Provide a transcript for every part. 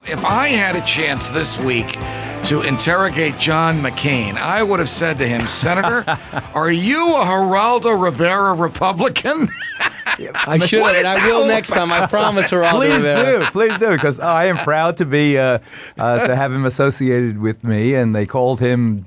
If I had a chance this week to interrogate John McCain, I would have said to him, Senator, are you a Geraldo Rivera Republican? I should have, and I will next time. I promise, Geraldo Rivera. Please do, because I am proud to be to have him associated with me. And they called him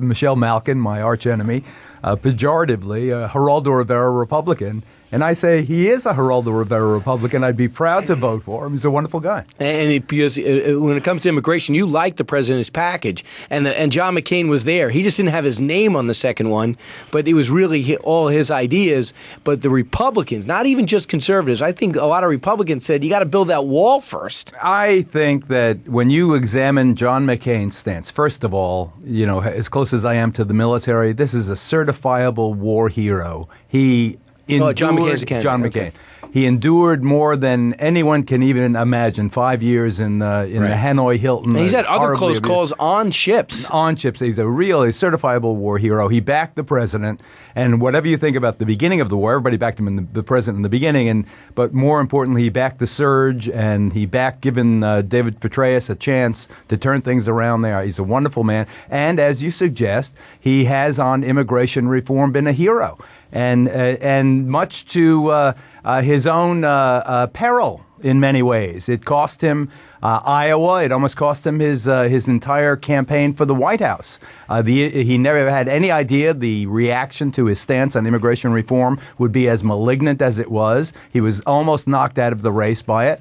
Michelle Malkin, my archenemy, pejoratively, Geraldo Rivera Republican. And I say he is a Geraldo Rivera Republican. I'd be proud to vote for him. He's a wonderful guy. And because when it comes to immigration, you like the president's package. And John McCain was there. He just didn't have his name on the second one, but it was really all his ideas. But the Republicans, not even just conservatives, I think a lot of Republicans said, you got to build that wall first. I think that when you examine John McCain's stance, first of all, you know, as close as I am to the military, this is a certifiable war hero. He endured, John McCain's a candidate. John McCain. Okay. He endured more than anyone can even imagine. 5 years in the Hanoi Hilton. And he's had other close calls on ships. On ships. He's a certifiable war hero. He backed the president. And whatever you think about the beginning of the war, everybody backed him in the president in the beginning. But more importantly, he backed the surge, and he backed giving David Petraeus a chance to turn things around there. He's a wonderful man. And as you suggest, he has on immigration reform been a hero. And much to his own peril in many ways. It cost him Iowa. It almost cost him his entire campaign for the White House. He never had any idea the reaction to his stance on immigration reform would be as malignant as it was. He was almost knocked out of the race by it.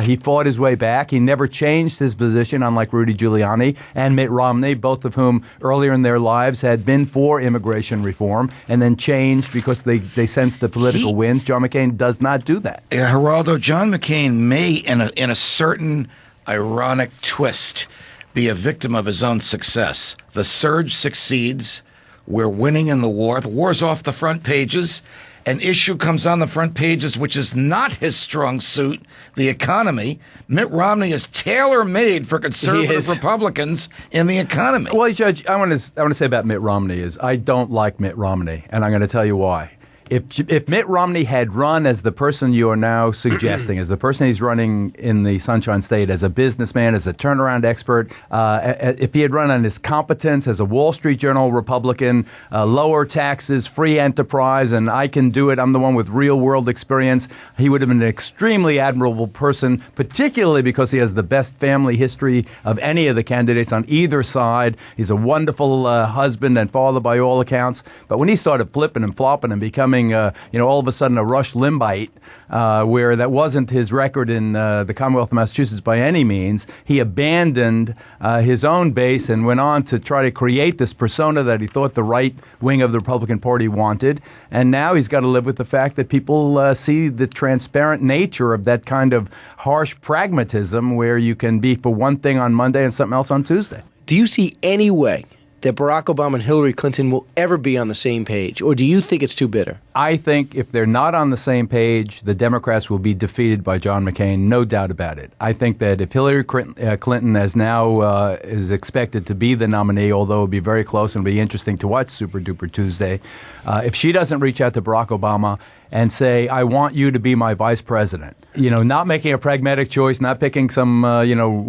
He fought his way back. He never changed his position, unlike Rudy Giuliani and Mitt Romney, both of whom earlier in their lives had been for immigration reform and then changed because they sensed the political wind. John McCain does not do that. Geraldo, John McCain may, in a certain ironic twist, be a victim of his own success. The surge succeeds. We're winning in the war. The war's off the front pages. An issue comes on the front pages which is not his strong suit, the economy. Mitt Romney is tailor-made for conservative Republicans in the economy. Well, Judge, I want to say about Mitt Romney is I don't like Mitt Romney, and I'm going to tell you why. If Mitt Romney had run as the person you are now suggesting, as the person he's running in the Sunshine State, as a businessman, as a turnaround expert, if he had run on his competence as a Wall Street Journal Republican, lower taxes, free enterprise, and I can do it, I'm the one with real world experience, he would have been an extremely admirable person, particularly because he has the best family history of any of the candidates on either side. He's a wonderful husband and father by all accounts. But when he started flipping and flopping and becoming all of a sudden a Rush Limbite, where that wasn't his record in the Commonwealth of Massachusetts by any means. He abandoned his own base and went on to try to create this persona that he thought the right wing of the Republican Party wanted. And now he's got to live with the fact that people see the transparent nature of that kind of harsh pragmatism where you can be for one thing on Monday and something else on Tuesday. Do you see any way that Barack Obama and Hillary Clinton will ever be on the same page? Or do you think it's too bitter? I think if they're not on the same page, the Democrats will be defeated by John McCain, no doubt about it. I think that if Hillary Clinton as now is expected to be the nominee, although it will be very close and will be interesting to watch Super Duper Tuesday, if she doesn't reach out to Barack Obama and say, I want you to be my vice president, not making a pragmatic choice, not picking some,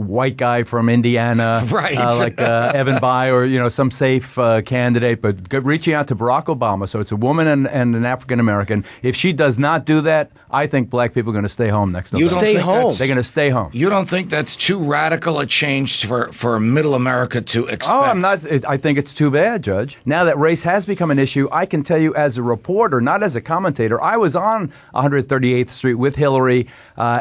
white guy from Indiana, right. Like Evan Bayh or, some safe candidate, but reaching out to Barack Obama. So it's a woman and an African-American. If she does not do that, I think black people are going to stay home next November. Stay home. They're going to stay home. You don't think that's too radical a change for middle America to expect? Oh, I'm not. I think it's too bad, Judge. Now that race has become an issue, I can tell you as a reporter, not as a commentator, I was on 138th Street with Hillary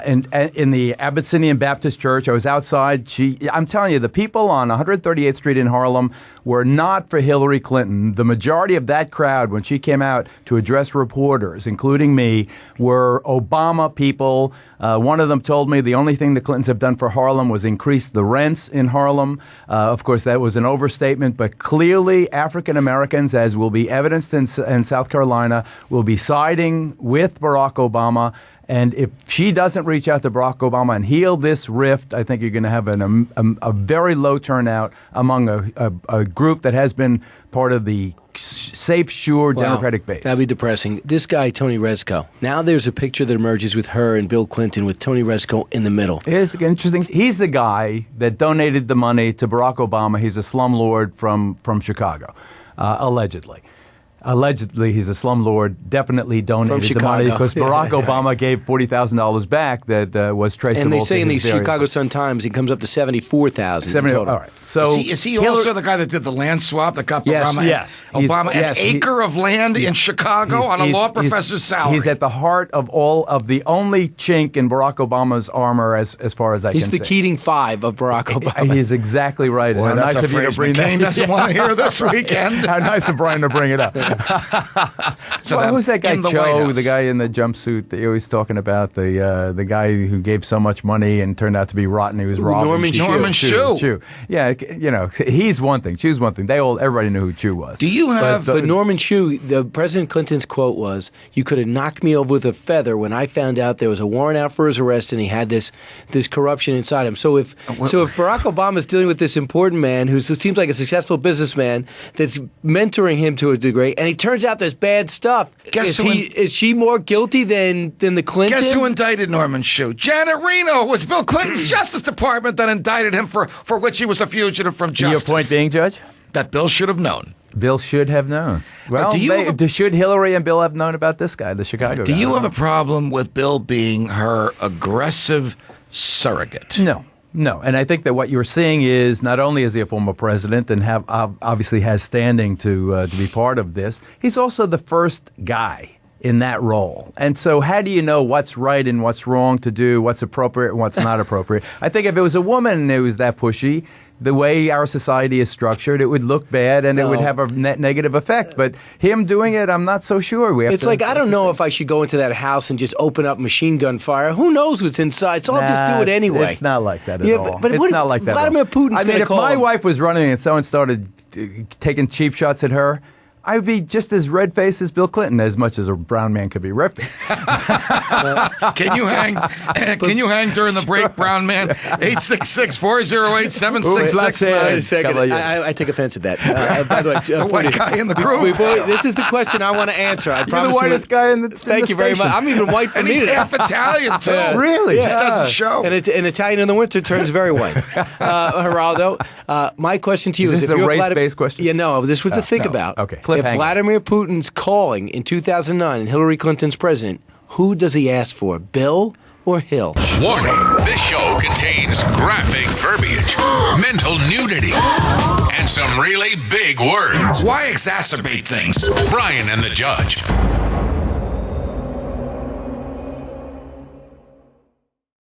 in the Abyssinian Baptist Church. I was outside. I'm telling you, the people on 138th Street in Harlem were not for Hillary Clinton. The majority of that crowd, when she came out to address reporters, including me, were Obama people. One of them told me the only thing the Clintons have done for Harlem was increase the rents in Harlem. Of course, that was an overstatement, but clearly African Americans, as will be evidenced in South Carolina, will be siding with Barack Obama. And if she doesn't reach out to Barack Obama and heal this rift, I think you're going to have a very low turnout among a group that has been part of the safe, sure Democratic base. That'd be depressing. This guy, Tony Rezko. Now there's a picture that emerges with her and Bill Clinton with Tony Rezko in the middle. It's interesting. He's the guy that donated the money to Barack Obama. He's a slumlord from Chicago, allegedly. Allegedly, he's a slumlord. Definitely donated the money because Barack Obama gave $40,000 back that was traceable. And they say to in the his various... Chicago Sun-Times he comes up to $74,000. All right. So is he also the guy that did the land swap that got Obama? Yes. Obama an acre of land in Chicago on a law professor's salary. He's at the heart of all of the only chink in Barack Obama's armor, as far as I can see. He's the Keating Five of Barack Obama. He's exactly right. Boy, how that's nice a of you to phrase bring McCain that. doesn't want to hear this weekend. How nice of Brian to bring it up. So who's that guy, in the White Joe, House. the guy in the jumpsuit that you're always talking about, the guy who gave so much money and turned out to be rotten? He was robbing. Norman Chu. Yeah, he's one thing. Chu's one thing. Everybody knew who Chu was. Do you have... But Norman Chu, the President Clinton's quote was, "You could have knocked me over with a feather when I found out there was a warrant out for his arrest and he had this corruption inside him." So if Barack Obama's dealing with this important man who seems like a successful businessman that's mentoring him to a degree, and he turns out there's bad stuff, is she more guilty than the Clintons? Guess who indicted Norman Chu? Janet Reno. It was Bill Clinton's Justice Department that indicted him for which he was a fugitive from justice. Your point being, Judge? That Bill should have known. Bill should have known. Well, should Hillary and Bill have known about this guy, the Chicago guy? Do you have a problem with Bill being her aggressive surrogate? No, and I think that what you're seeing is not only is he a former president and obviously has standing to be part of this, he's also the first guy in that role. And so how do you know what's right and what's wrong to do, what's appropriate and what's not appropriate? I think if it was a woman who was that pushy, the way our society is structured, it would look bad and it would have a negative effect. But him doing it, I'm not so sure. It's like, I don't know if I should go into that house and just open up machine gun fire. Who knows what's inside? So I'll just do it anyway. It's not like that at all. But it's not like that Vladimir Putin's if my wife was running and someone started taking cheap shots at her, I'd be just as red-faced as Bill Clinton, as much as a brown man could be red-faced. Can you hang? Can you hang during the break, brown man? 866-408-7669. Wait a second. I take offense at that. By the way, the white guy in the group. This is the question I want to answer. I promise. You're the whitest guy in the Thank you very much. I'm even white for and me. He's half Italian too. Really? Just doesn't show. And an Italian in the winter turns very white. Geraldo, my question to you is if this you're a race-based question? Yeah, no. This was to think about. Okay. If Vladimir Putin's calling in 2009 and Hillary Clinton's president, who does he ask for, Bill or Hill? Warning, this show contains graphic verbiage, mental nudity, and some really big words. Why exacerbate things? Brian and the Judge.